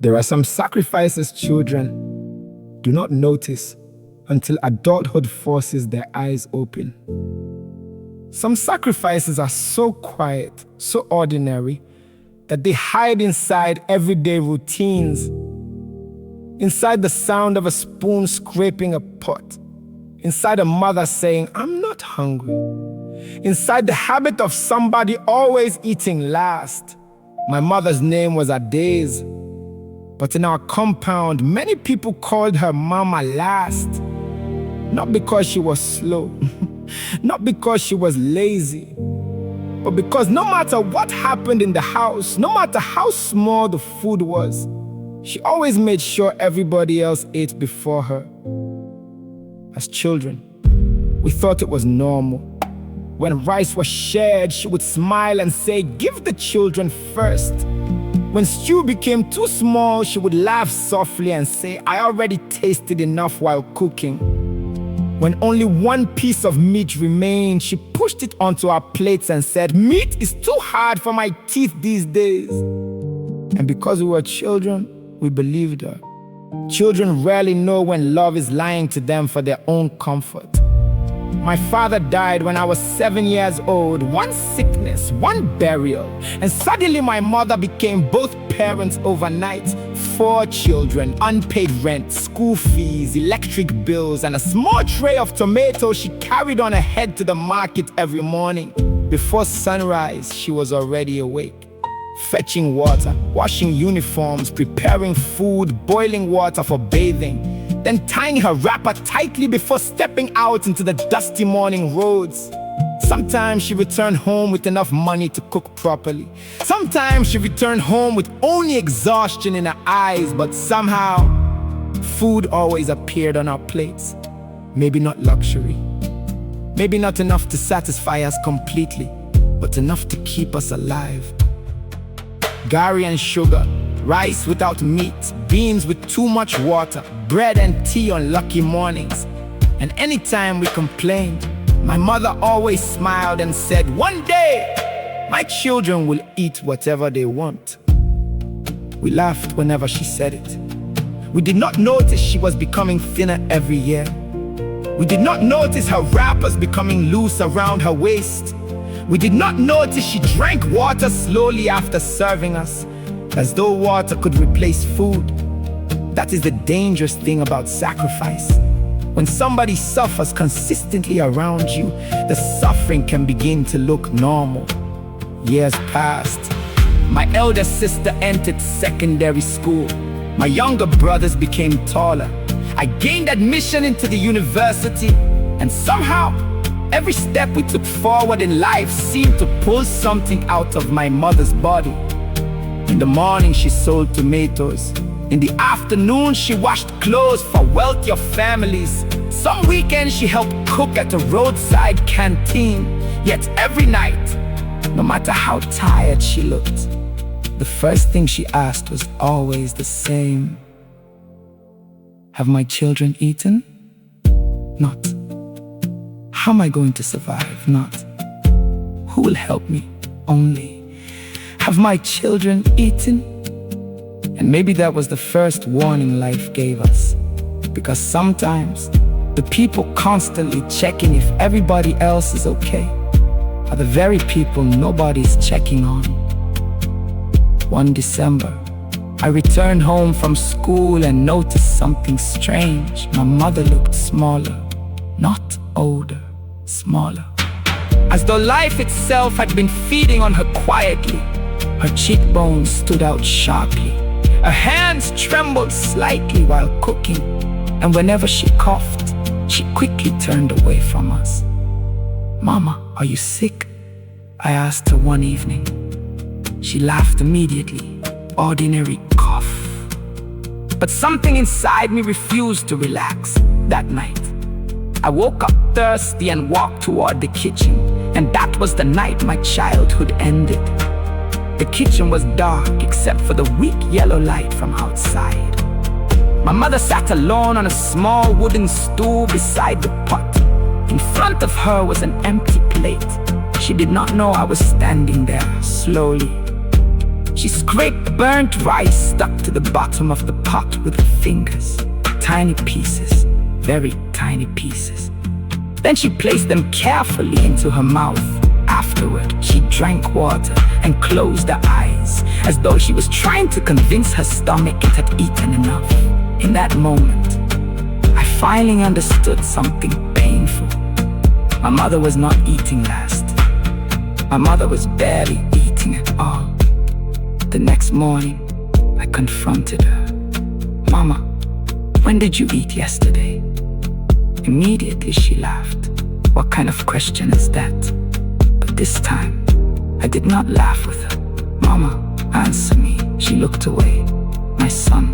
There are some sacrifices children do not notice until adulthood forces their eyes open. Some sacrifices are so quiet, so ordinary, that they hide inside everyday routines, inside the sound of a spoon scraping a pot, inside a mother saying, "I'm not hungry," inside the habit of somebody always eating last. My mother's name was Adaeze, but in our compound, many people called her Mama last. Not because she was slow, not because she was lazy, but because no matter what happened in the house, no matter how small the food was, she always made sure everybody else ate before her. As children, we thought it was normal. When rice was shared, she would smile and say, "Give the children first." When stew became too small, she would laugh softly and say, "I already tasted enough while cooking." When only one piece of meat remained, she pushed it onto our plates and said, "Meat is too hard for my teeth these days." And because we were children, we believed her. Children rarely know when love is lying to them for their own comfort. My father died when I was 7 years old. One sickness, one burial, and suddenly my mother became both parents overnight. 4 children, unpaid rent, school fees, electric bills, and a small tray of tomatoes she carried on her head to the market every morning. Before sunrise, she was already awake, fetching water, washing uniforms, preparing food, boiling water for bathing, then tying her wrapper tightly before stepping out into the dusty morning roads. Sometimes she returned home with enough money to cook properly. Sometimes she returned home with only exhaustion in her eyes, but somehow, food always appeared on our plates. Maybe not luxury, maybe not enough to satisfy us completely, but enough to keep us alive. Gari and sugar, rice without meat, beans with too much water, bread and tea on lucky mornings. And anytime we complained, my mother always smiled and said, "One day, my children will eat whatever they want." We laughed whenever she said it. We did not notice she was becoming thinner every year. We did not notice her wrappers becoming loose around her waist. We did not notice she drank water slowly after serving us, as though water could replace food. That is the dangerous thing about sacrifice. When somebody suffers consistently around you, the suffering can begin to look normal. Years passed. My elder sister entered secondary school. My younger brothers became taller. I gained admission into the university, and somehow, every step we took forward in life seemed to pull something out of my mother's body. In the morning, she sold tomatoes. In the afternoon, she washed clothes for wealthier families. Some weekends, she helped cook at a roadside canteen. Yet every night, no matter how tired she looked, the first thing she asked was always the same. "Have my children eaten?" Not, "How am I going to survive?" Not, "Who will help me?" Only, "Have my children eaten?" And maybe that was the first warning life gave us. Because sometimes, the people constantly checking if everybody else is okay are the very people nobody's checking on. One December, I returned home from school and noticed something strange. My mother looked smaller, not older, smaller. As though life itself had been feeding on her quietly. Her cheekbones stood out sharply. Her hands trembled slightly while cooking, and whenever she coughed, she quickly turned away from us. "Mama, are you sick?" I asked her one evening. She laughed immediately. Ordinary cough. But something inside me refused to relax that night. I woke up thirsty and walked toward the kitchen, and that was the night my childhood ended. The kitchen was dark except for the weak yellow light from outside. My mother sat alone on a small wooden stool beside the pot. In front of her was an empty plate. She did not know I was standing there. Slowly, She scraped burnt rice stuck to the bottom of the pot with her fingers. Tiny pieces, very tiny pieces. Then she placed them carefully into her mouth. Afterward, she drank water and closed her eyes, as though she was trying to convince her stomach it had eaten enough. In that moment, I finally understood something painful. My mother was not eating last. My mother was barely eating at all. The next morning, I confronted her. "Mama, when did you eat yesterday?" Immediately she laughed. What kind of question is that? But this time, I did not laugh with her. "Mama, answer me." She looked away. "My son,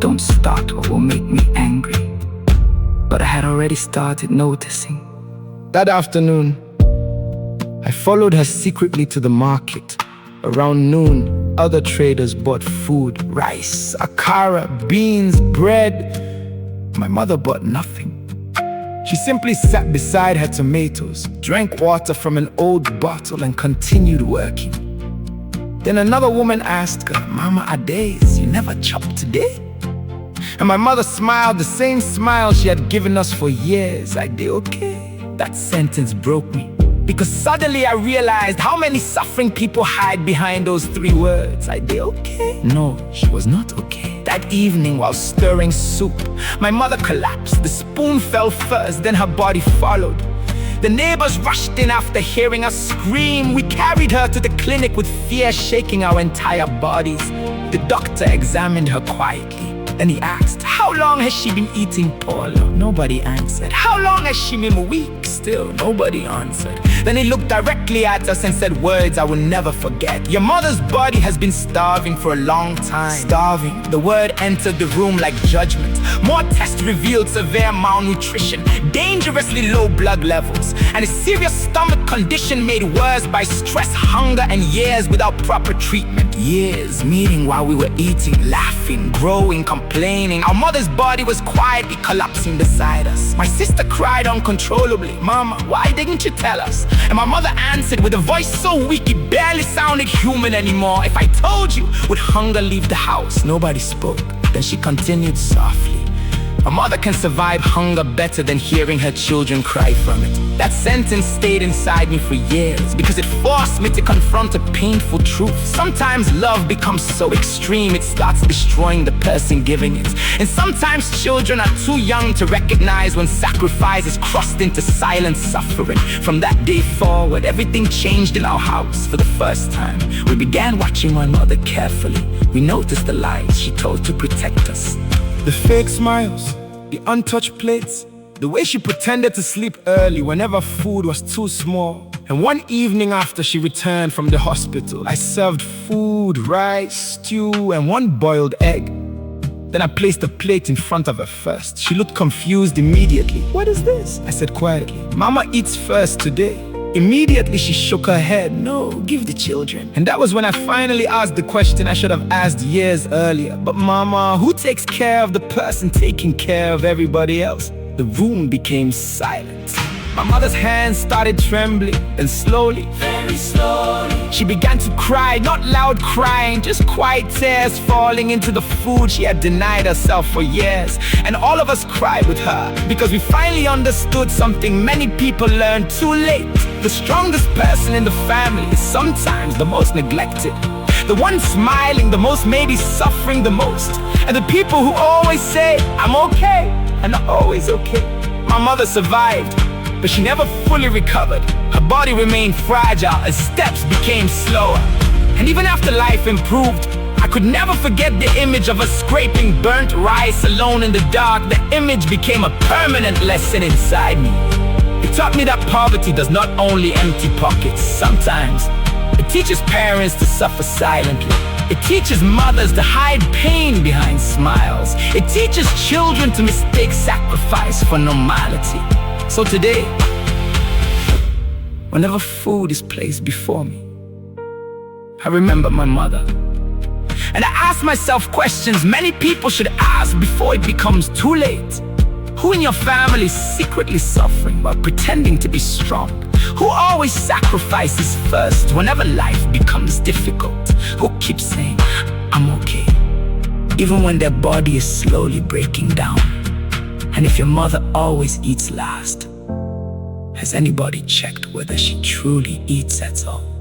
don't start what will make me angry." But I had already started noticing. That afternoon, I followed her secretly to the market. Around noon, other traders bought food, rice, akara, beans, bread. My mother bought nothing. She simply sat beside her tomatoes, drank water from an old bottle, and continued working. Then another woman asked her, "Mama Adaeze, you never chopped today?" And my mother smiled the same smile she had given us for years. "I did okay." That sentence broke me, because suddenly I realized how many suffering people hide behind those 3 words. "I did okay." No, she was not okay. That evening, while stirring soup, my mother collapsed. The spoon fell first, then her body followed. The neighbors rushed in after hearing us scream. We carried her to the clinic with fear shaking our entire bodies. The doctor examined her quietly. Then he asked, "How long has she been eating poorly?" Nobody answered. "How long has she been weak?" Still nobody answered. Then he looked directly at us and said words I will never forget. "Your mother's body has been starving for a long time." Starving. The word entered the room like judgment. More tests revealed severe malnutrition, dangerously low blood levels, and a serious stomach condition made worse by stress, hunger, and years without proper treatment. Years, meaning while we were eating, laughing, growing, complaining, our mother's body was quietly collapsing beside us. My sister cried uncontrollably, "Mama, why didn't you tell us?" And my mother answered with a voice so weak it barely sounded human anymore, "If I told you, would hunger leave the house?" Nobody spoke. Then she continued softly, "A mother can survive hunger better than hearing her children cry from it." That sentence stayed inside me for years, because it forced me to confront a painful truth. Sometimes love becomes so extreme it starts destroying the person giving it. And sometimes children are too young to recognize when sacrifice is crossed into silent suffering. From that day forward, everything changed in our house. For the first time, we began watching my mother carefully. We noticed the lies she told to protect us. The fake smiles, the untouched plates, the way she pretended to sleep early whenever food was too small. And one evening after she returned from the hospital, I served food, rice, stew, and one boiled egg. Then I placed the plate in front of her first. She looked confused immediately. "What is this?" I said quietly. "Mama eats first today." Immediately she shook her head. "No, give the children." And that was when I finally asked the question I should have asked years earlier. "But Mama, who takes care of the person taking care of everybody else?" The room became silent. My mother's hands started trembling, and slowly, very slowly, she began to cry. Not loud crying, just quiet tears falling into the food she had denied herself for years. And all of us cried with her, because we finally understood something many people learn too late. The strongest person in the family is sometimes the most neglected. The one smiling the most may be suffering the most. And the people who always say, "I'm okay," are not always okay. My mother survived, but she never fully recovered. Her body remained fragile as steps became slower. And even after life improved, I could never forget the image of her scraping burnt rice alone in the dark. The image became a permanent lesson inside me. It taught me that poverty does not only empty pockets. Sometimes it teaches parents to suffer silently. It teaches mothers to hide pain behind smiles. It teaches children to mistake sacrifice for normality. So today, whenever food is placed before me, I remember my mother. And I ask myself questions many people should ask before it becomes too late. Who in your family is secretly suffering while pretending to be strong? Who always sacrifices first whenever life becomes difficult? who keep saying, I'm okay, even when their body is slowly breaking down. And if your mother always eats last, has anybody checked whether she truly eats at all?